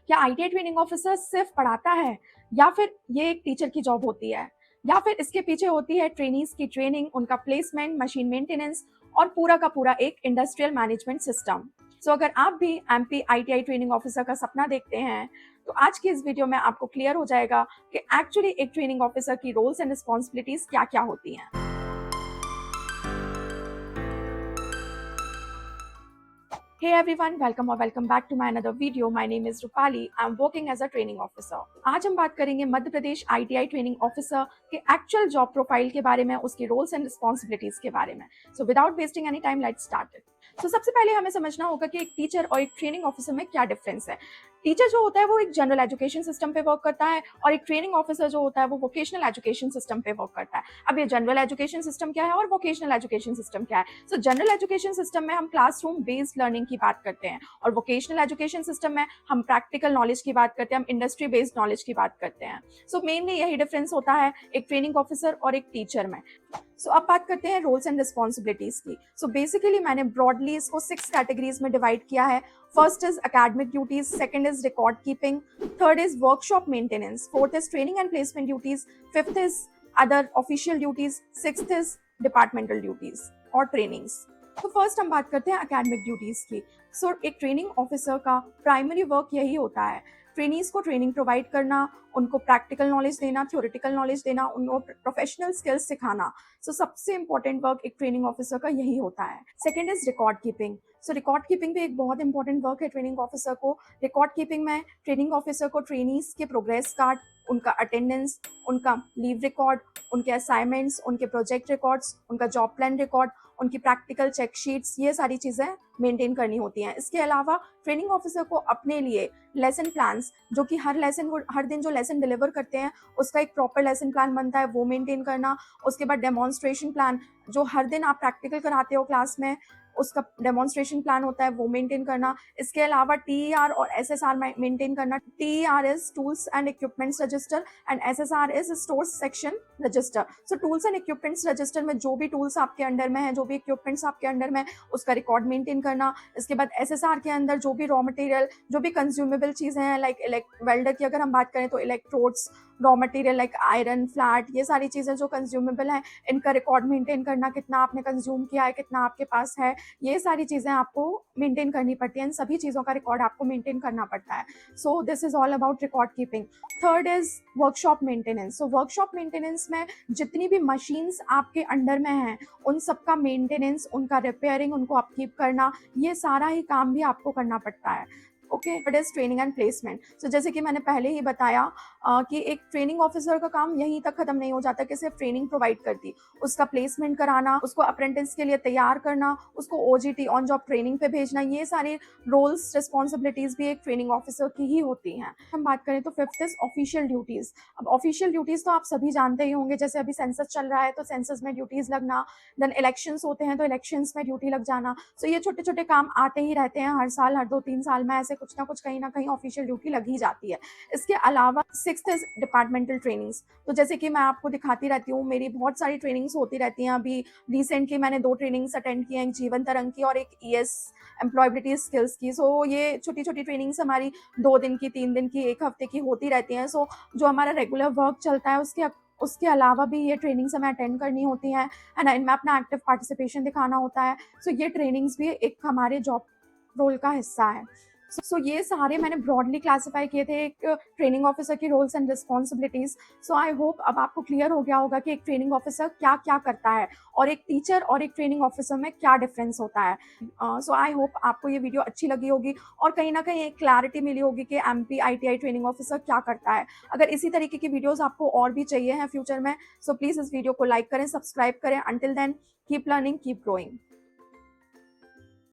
क्या ITI training officer सिर्फ पढ़ाता है या फिर ये एक टीचर की जॉब होती है, या फिर इसके पीछे होती है ट्रेनीज की ट्रेनिंग, उनका प्लेसमेंट, मशीन मेंटेनेंस और पूरा का पूरा एक इंडस्ट्रियल मैनेजमेंट सिस्टम। सो अगर आप भी एमपी आईटीआई ट्रेनिंग ऑफिसर का सपना देखते हैं तो आज की इस वीडियो में आपको क्लियर हो जाएगा कि एक्चुअली एक ट्रेनिंग ऑफिसर की रोल्स एंड रिस्पॉन्सिबिलिटीज क्या क्या होती हैं। Hey everyone, welcome or welcome back to my another video. My name is Rupali. I'm working as a training officer. आज हम बात करेंगे Madhya Pradesh ITI training officer के एक्चुअल जॉब प्रोफाइल के बारे में, उसके रोल्स एंड रिस्पॉन्सिबिलिटीज के बारे में। So without wasting any time let's start it. तो सबसे पहले हमें समझना होगा कि एक टीचर और एक ट्रेनिंग ऑफिसर में क्या डिफरेंस है। टीचर जो होता है वो एक जनरल एजुकेशन सिस्टम पे वर्क करता है और एक ट्रेनिंग ऑफिसर जो होता है वो वोकेशनल एजुकेशन सिस्टम पे वर्क करता है। अब ये जनरल एजुकेशन सिस्टम क्या है और वोकेशनल एजुकेशन सिस्टम क्या है। सो जनरल एजुकेशन सिस्टम में हम क्लासरूम बेस्ड लर्निंग की बात करते हैं और वोकेशनल एजुकेशन सिस्टम में हम प्रैक्टिकल नॉलेज की बात करते हैं, हम इंडस्ट्री बेस्ड नॉलेज की बात करते हैं। सो मेनली यही डिफरेंस होता है एक ट्रेनिंग ऑफिसर और एक टीचर में। सो अब बात करते हैं रोल्स एंड रिस्पॉन्सिबिलिटीज की। सो बेसिकली मैंने ब्रॉडली इसको 6 कैटेगरीज में डिवाइड किया है। First is academic duties, second is record keeping, third is workshop maintenance, fourth is training and placement duties, fifth is other official duties, sixth is departmental duties और trainings. तो first हम बात करते हैं academic duties की। सो एक training officer का primary work यही होता है, ट्रेनीज को ट्रेनिंग प्रोवाइड करना, उनको प्रैक्टिकल नॉलेज देना, थ्योरेटिकल नॉलेज देना, उनको प्रोफेशनल स्किल्स सिखाना। सो सबसे इंपॉर्टेंट वर्क एक ट्रेनिंग ऑफिसर का यही होता है। Second is record keeping. So record keeping भी एक बहुत इंपॉर्टेंट वर्क है ट्रेनिंग ऑफिसर को। रिकॉर्ड कीपिंग में ट्रेनिंग ऑफिसर को ट्रेनीज के प्रोग्रेस कार्ड, उनका अटेंडेंस, उनका लीव रिकॉर्ड, उनके असाइनमेंट्स, उनके प्रोजेक्ट रिकॉर्ड्स, उनका जॉब प्लान रिकॉर्ड, उनकी प्रैक्टिकल चेकशीट्स, ये सारी चीज़ें मेंटेन करनी होती हैं। इसके अलावा ट्रेनिंग ऑफिसर को अपने लिए लेसन प्लान्स, जो कि हर दिन जो लेसन डिलीवर करते हैं उसका एक प्रॉपर लेसन प्लान बनता है, वो मेंटेन करना। उसके बाद डेमोन्स्ट्रेशन प्लान, जो हर दिन आप प्रैक्टिकल कराते हो क्लास में उसका डेमोन्स्ट्रेशन प्लान होता है, वो मेंटेन करना। इसके अलावा टीईआर और एसएसआर मेंटेन करना। TER is tools and equipments register and SSR is stores section register. So tools and equipments register में जो भी टूल्स आपके अंडर में है, जो भी इक्विपमेंट्स आपके अंडर में, उसका रिकॉर्ड मेंटेन करना। इसके बाद एसएसआर के अंदर जो भी रॉ मटेरियल, जो भी कंज्यूमेबल चीज़ें हैं, लाइक वेल्डर की अगर हम बात करें तो electrodes, raw material like iron, flat, ये सारी चीज़ें जो कंज्यूमेबल हैं, इनका रिकॉर्ड मेंटेन करना, कितना आपने कंज्यूम किया है, कितना आपके पास है, ये सारी चीज़ें आपको मेंटेन करनी पड़ती हैं। इन सभी चीज़ों का रिकॉर्ड आपको मेंटेन करना पड़ता है। So this is all about record keeping. Third is workshop maintenance. So workshop maintenance में जितनी भी मशीन्स आपके अंडर में हैं उन सब का मेंटेनेंस, उनका रिपेयरिंग, उनको अपकीप करना, ये सारा ही काम भी आपको करना पड़ता है। Okay, it is training and placement. So जैसे कि मैंने पहले ही बताया कि एक ट्रेनिंग ऑफिसर का काम यहीं तक खत्म नहीं हो जाता कि सिर्फ ट्रेनिंग प्रोवाइड करती, उसका प्लेसमेंट कराना, उसको अप्रेंटिस के लिए तैयार करना, उसको ओजीटी ऑन जॉब ट्रेनिंग पे भेजना, ये सारे रोल्स रिस्पॉन्सिबिलिटीज भी एक ट्रेनिंग ऑफिसर की ही होती हैं। हम बात करें तो फिफ्थ इज ऑफिशियल ड्यूटीज। अब ऑफिशियल ड्यूटीज तो आप सभी जानते ही होंगे, जैसे अभी सेंसस चल रहा है तो सेंसस में ड्यूटीज लगना, देन इलेक्शंस होते हैं तो इलेक्शंस में ड्यूटी लग जाना। सो ये छोटे छोटे काम आते ही रहते हैं, हर साल, हर 2-3 साल में ऐसे कुछ ना कुछ, कहीं ना कहीं ऑफिशियल ड्यूटी लग ही जाती है। इसके अलावा सिक्स्थ इज डिपार्टमेंटल ट्रेनिंग्स। तो जैसे कि मैं आपको दिखाती रहती हूँ, मेरी बहुत सारी ट्रेनिंग्स होती रहती हैं। अभी रिसेंटली मैंने 2 ट्रेनिंग्स अटेंड की हैं, एक जीवन तरंग की और एक ईएस एम्प्लॉयबिलिटी स्किल्स की। सो ये छोटी छोटी ट्रेनिंग्स हमारी 2 दिन की, 3 दिन की, 1 हफ्ते की होती रहती हैं। सो जो हमारा रेगुलर वर्क चलता है उसके अलावा भी ये ट्रेनिंग्स हमें अटेंड करनी होती हैं, एंड इनमें अपना एक्टिव पार्टिसिपेशन दिखाना होता है। सो ये ट्रेनिंग्स भी एक हमारे जॉब रोल का हिस्सा है। सो ये सारे मैंने ब्रॉडली क्लासिफाई किए थे एक ट्रेनिंग ऑफिसर की roles and responsibilities. So I hope अब आपको क्लियर हो गया होगा कि एक ट्रेनिंग ऑफिसर क्या क्या करता है और एक टीचर और एक ट्रेनिंग ऑफिसर में क्या डिफरेंस होता है। सो आई होप आपको ये वीडियो अच्छी लगी होगी और कहीं ना कहीं एक क्लैरिटी मिली होगी कि एमपी आईटीआई ट्रेनिंग ऑफिसर क्या करता है। अगर इसी तरीके की वीडियोज आपको और भी चाहिए हैं फ्यूचर में, सो प्लीज़ इस वीडियो को लाइक करें, सब्सक्राइब करें। Until then keep learning, keep growing.